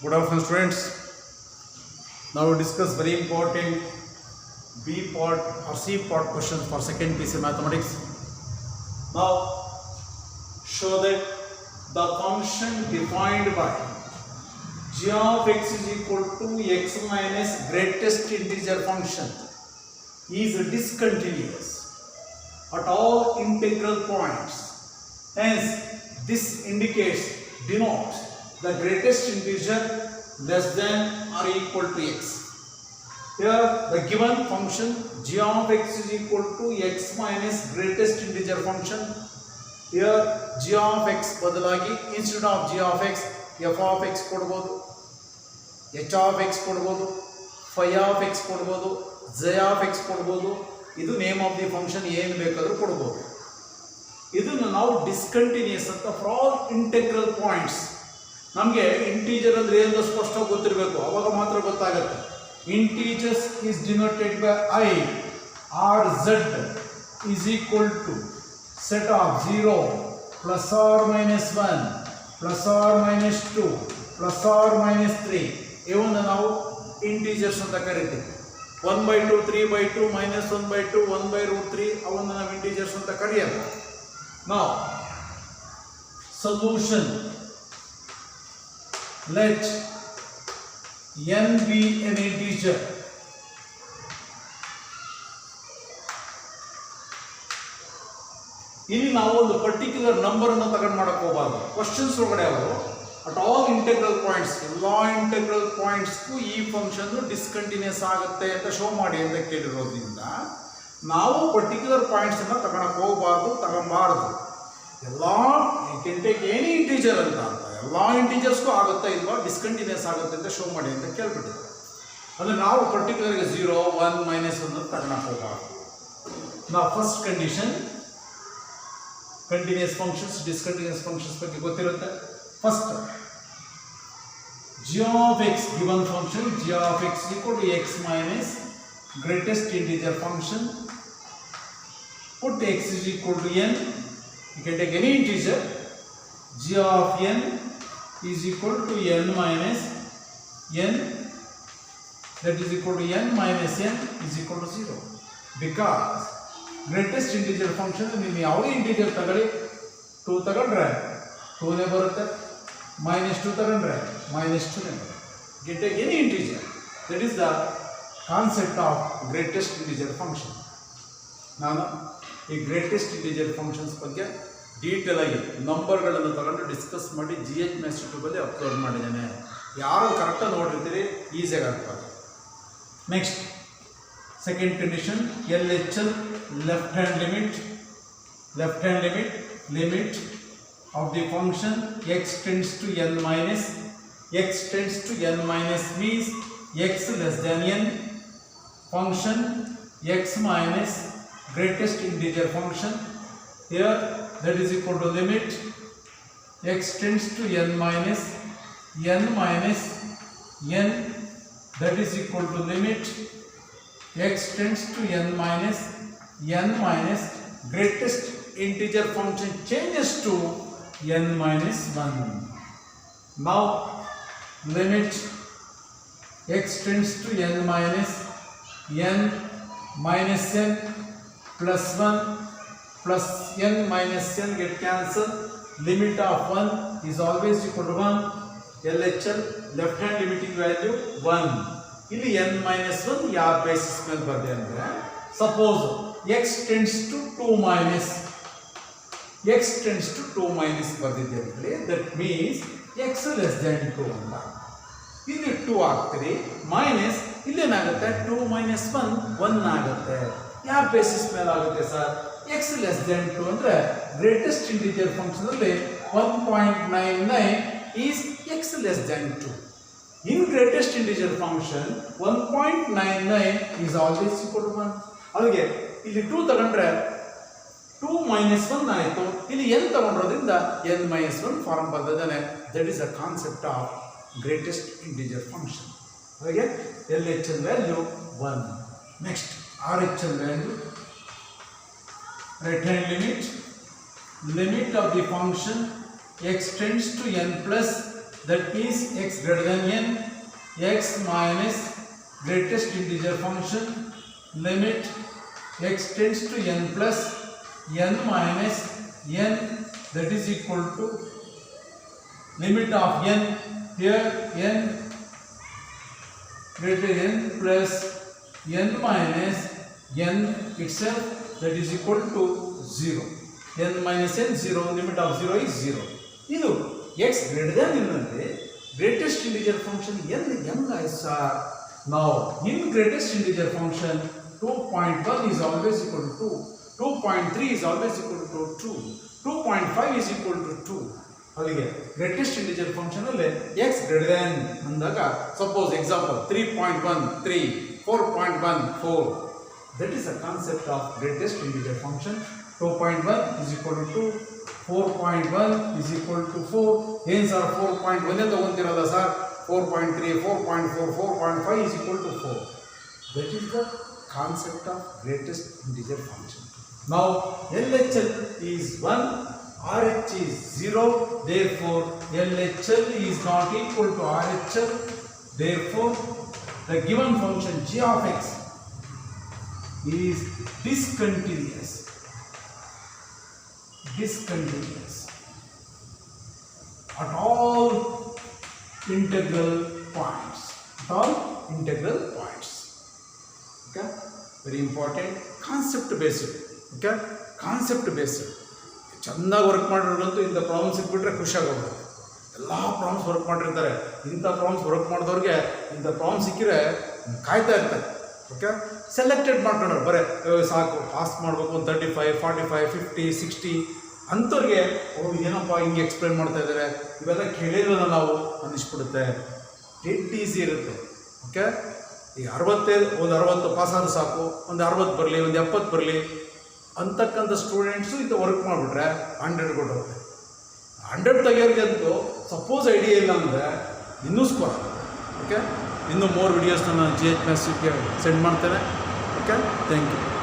Good afternoon, students. Now we discuss very important B part or C part questions for second PC mathematics. Now show that the function defined by g of x is equal to x minus greatest integer function is discontinuous at all integral points. Hence, this denotes the greatest integer less than or equal to x. Here, the given function g of x is equal to x minus greatest integer function. Here, g of x ಬದಲಾಗಿ instead of g of x, f of x ಕೊಡಬಹುದು, h of x ಕೊಡಬಹುದು, phi of x ಕೊಡಬಹುದು, z of x ಕೊಡಬಹುದು. ಇದು name of the function ಏನು ಬೇಕಾದರೂ ಕೊಡಬಹುದು. ಇದನ್ನು ನಾವು ಡಿಸ್ಕಂಟಿನ್ಯೂಸ್ ಅಂತ ಫಾರ್ ಆಲ್ ಇಂಟೆಗ್ರಲ್ ಪಾಯಿಂಟ್ಸ್. ನಮಗೆ ಇಂಟೀಜರ್ ಅಂದ್ರೆ ಏನು ಸ್ಪಷ್ಟವಾಗಿ ಗೊತ್ತಿರಬೇಕು, ಅವಾಗ ಮಾತ್ರ ಗೊತ್ತಾಗುತ್ತೆ. Integers is denoted by I or Z is equal to set of 0 plus or minus 1 plus or minus 2 plus or minus 3 ಇವನ್ನು ನಾವು ಇಂಟೀಜರ್ಸ್ ಅಂತ ಕರಿತೀವಿ. 1/2 3/2 minus 1/2 1/√3 ಅವನ್ನು ನಾವು ಇಂಟೀಜರ್ಸ್ ಅಂತ ಕರೆಯಲ್ಲ. Now solution, let n be an integer. ಇಲ್ಲಿ ನಾವು ಒಂದು ಪರ್ಟಿಕ್ಯುಲರ್ ನಂಬರ್ ಅನ್ನು ತಗೊಂಡು ಮಾಡಕ್ಕೆ ಹೋಗಬಾರ್ದು. ಕ್ವಶನ್ಸ್ ಒಳಗಡೆ ಅವರು ಅಟ್ ಆಲ್ ಇಂಟೆಗ್ರಲ್ ಪಾಯಿಂಟ್ಸ್, ಎಲ್ಲ ಇಂಟೆಗ್ರಲ್ ಪಾಯಿಂಟ್ಸ್ಗೂ ಈ ಫಂಕ್ಷನ್ ಡಿಸ್ಕಂಟಿನ್ಯೂಸ್ ಆಗುತ್ತೆ ಅಂತ ಶೋ ಮಾಡಿ ಅಂತ ಕೇಳಿರೋದ್ರಿಂದ ನಾವು ಪರ್ಟಿಕ್ಯುಲರ್ ಪಾಯಿಂಟ್ಸ್ ಅನ್ನ ತಗೊಳಕ್ಕೆ ತಗೊಬಾರ್ದು. ಎಲ್ಲ ಟೇಕ್ ಎನಿ ಇಂಟೀಜರ್ ಅಂತ ಎಲ್ಲ ಇಂಟೀಜರ್ಸ್ಗೂ ಆಗುತ್ತಾ ಇಲ್ವಾ, ಡಿಸ್ಕಂಟಿನ್ಯೂಸ್ ಆಗುತ್ತೆ ಅಂತ ಶೋ ಮಾಡಿ ಅಂತ ಕೇಳ್ಬಿಟ್ಟಿದ್ದಾರೆ. ಅಂದರೆ ನಾವು ಪರ್ಟಿಕ್ಯುಲರ್ಗೆ 0 1 -1 ತಗೊಳಕ್ಕೆ ಹೋಗಬಾರ್ದು. ನಾವು first condition continuous functions discontinuous functions ಬಗ್ಗೆ ಗೊತ್ತಿರುತ್ತೆ. First g of x given function g of x equal to x minus greatest integer function. Put x is equal to n. You can take any integer. G of n is equal to n minus n, that is equal to n minus n is equal to 0. Because greatest integer function ನೀವು ಯಾವುದೇ integer ತಗೊಳ್ಳಿ, 2 ತಗೊಂಡ್ರೆ 2ನೇ ಬರುತ್ತೆ, -2 ತಗೊಂಡ್ರೆ -2ನೇ ಬರುತ್ತೆ. You take any integer. That is the concept of greatest integer function. ನಾನು ಈ ಗ್ರೇಟೆಸ್ಟ್ ಇಂಟಿಜರ್ ಫಂಕ್ಷನ್ಸ್ ಬಗ್ಗೆ ಡೀಟೇಲ್ ಆಗಿ ನಂಬರ್ಗಳನ್ನು ತಗೊಂಡು ಡಿಸ್ಕಸ್ ಮಾಡಿ GH ಮ್ಯಾಥ್ಸ್ ಯೂಟ್ಯೂಬಲ್ಲಿ ಅಪ್ಲೋಡ್ ಮಾಡಿದ್ದೇನೆ. ಯಾರು ಕರೆಕ್ಟಾಗಿ ನೋಡಿರ್ತೀರಿ ಈಸಿಯಾಗಿ ಆಗ್ತದೆ. Next second condition, LHL left hand limit of the function x tends to n minus. X tends to n minus means x less than n. Function x minus greatest integer function. Here that is equal to limit x tends to n minus n, that is equal to limit x tends to n minus greatest integer function changes to n minus 1. Now limit x tends to n minus n plus 1 plus n minus n get cancelled. Limit of 1 is always equal to 1. LHL left hand limiting value 1. ಇಲ್ಲಿ n minus 1 ಯಾವ basis ಮೇಲೆ ಬರುತ್ತೆ ಅಂದರೆ, suppose x tends to 2 minus ಬರ್ದಿದೆ ಅಂದರೆ that means x less than 2 ಅಂತ. ಇಲ್ಲಿ 2 ಆಗ್ತೀರಿ, minus ಇಲ್ಲೇನಾಗುತ್ತೆ 2 minus 1 ಆಗುತ್ತೆ. ಯಾವ ಬೇಸಿಸ್ ಮೇಲೆ ಆಗುತ್ತೆ ಸರ್? x ಲೆಸ್ ದ್ಯಾನ್ 2 ಅಂದರೆ ಗ್ರೇಟೆಸ್ಟ್ ಇಂಟಿಜರ್ ಫಂಕ್ಷನ್ ಅಲ್ಲಿ 1.99 is x less than 2. In greatest integer function 1.99 is always equal to 1. ಅಲ್ಲಿಗೆ ಇಲ್ಲಿ 2 ತಗೊಂಡ್ರೆ 2 -1 ಆಯಿತು. ಇಲ್ಲಿ n ತಗೊಂಡ್ರೋದ್ರಿಂದ n -1 ಫಾರ್ಮ್ ಬಂದಿದ್ದಾನೆ. That is a concept of greatest integer function. ಹಾಗೆ LHL value 1. Next RHL value, right hand limit of the function x tends to n plus that means x greater than n, x minus greatest integer function limit x tends to n plus n minus n, that is equal to limit of n, here n greater than n plus n minus n itself, that is equal to 0. n minus n 0, limit of 0 is 0. ಇದು x greater than n ಅಂದ್ರೆ greatest integer function n ಹೆಂಗಾಯ್ತು sir? Now in greatest integer function 2.1 is always equal to 2, 2.3 is always equal to 2, 2.5 is equal to 2. ಅಲ್ಲಿಗೆ greatest integer function ಅಲ್ಲಿ x greater than ಅಂದಾಗ suppose example 3.13, 4.14, that is the concept of greatest integer function. 2.1 is equal to 2, 4.1 is equal to 4. ಏನು sir 4.1 ತಗೊಂತಿರಲ್ಲ sir? 4.3, 4.4, 4.5 is equal to 4. That is the concept of greatest integer function. Now LHL is 1, RH is 0, therefore LHL is not equal to RHL, therefore the given function g of x is discontinuous at all integral points, okay, very important, concept based, okay, concept based. ಚೆನ್ನಾಗಿ work ಮಾಡಿರೋದಂತೂ ಇಂಥ problems ಇಟ್ಬಿಟ್ರೆ ಖುಷಿಯಾಗಿ ಹೋಗ್ಬೇಕು. ಎಲ್ಲ problems work ಮಾಡಿರ್ತಾರೆ, ಇಂಥ problems work ಮಾಡಿದವ್ರಿಗೆ ಇಂಥ problem ಸಿಕ್ಕಿದ್ರೆ ಕಾಯ್ತಾ ಇರ್ತಾರೆ. ಓಕೆ, ಸೆಲೆಕ್ಟೆಡ್ ಮಾಡ್ಕೊಂಡ್ರೆ ಬರೀ ಸಾಕು ಪಾಸ್ ಮಾಡಬೇಕು ಒಂದು 35, 45, 50, 60 ಅಂಥವ್ರಿಗೆ ಏನಪ್ಪ ಹಿಂಗೆ ಎಕ್ಸ್ಪ್ಲೇನ್ ಮಾಡ್ತಾ ಇದ್ದಾರೆ, ಇವೆಲ್ಲ ಕೇಳಿಲ್ವಲ್ಲ ನಾವು ಅನ್ನಿಸ್ಬಿಡುತ್ತೆ. ಡೆಡ್ ಈಸಿ ಇರುತ್ತೆ. ಓಕೆ, ಈಗ 60 ಪಾಸ್ ಆದರೂ ಸಾಕು, ಒಂದು 60 ಬರಲಿ, ಒಂದು 70 ಬರಲಿ ಅಂತಕ್ಕಂಥ ಸ್ಟೂಡೆಂಟ್ಸು ಇಂಥ ವರ್ಕ್ ಮಾಡಿಬಿಟ್ರೆ 100 ಕೊಟ್ಟೋಗುತ್ತೆ. 100 ತೆಗಿಯೋರಿಗಂತೂ ಸಪೋಸ್ ಐಡಿಯಾ ಇಲ್ಲ ಅಂದರೆ ಇನ್ನೂ ಸ್ಕೋರ್. ಓಕೆ, ಇನ್ನೂ ಮೋರ್ ವಿಡಿಯೋಸ್ನ ನಾನು GH Maths ಗೆ ಸೆಂಡ್ ಮಾಡ್ತೇನೆ. Okay, thank you.